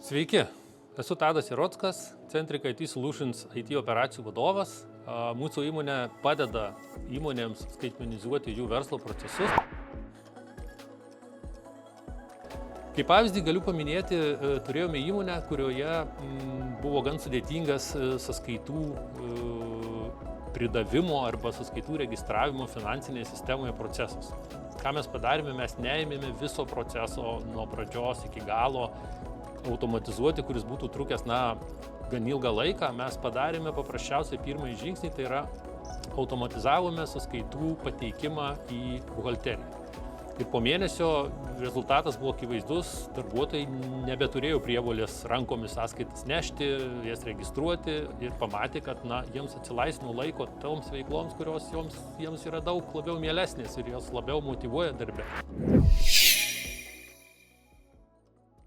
Sveiki, esu Tadas Jarockas, Centric IT Solutions IT operacijų vadovas. Mūsų įmonė padeda įmonėms skaitmenizuoti jų verslo procesus. Kaip pavyzdį galiu paminėti, turėjome įmonę, kurioje buvo gan sudėtingas sąskaitų pridavimo arba sąskaitų registravimo finansinėje sistemoje procesas. Ką mes padarėme, mes neėmėme viso proceso nuo pradžios iki galo automatizuoti, kuris būtų trukęs, gan ilgą laiką. Mes padarėme paprasčiausiai pirmąjį žingsnį, tai yra automatizavome sąskaitų pateikimą į buhalteriją. Ir po mėnesio rezultatas buvo akivaizdus, darbuotojai nebeturėjo prievolės rankomis sąskaitas nešti, jas registruoti ir pamatė, kad jiems atsilaisvino laiko toms veikloms, kurios jiems yra daug labiau mielesnės ir jos labiau motyvuoja darbe.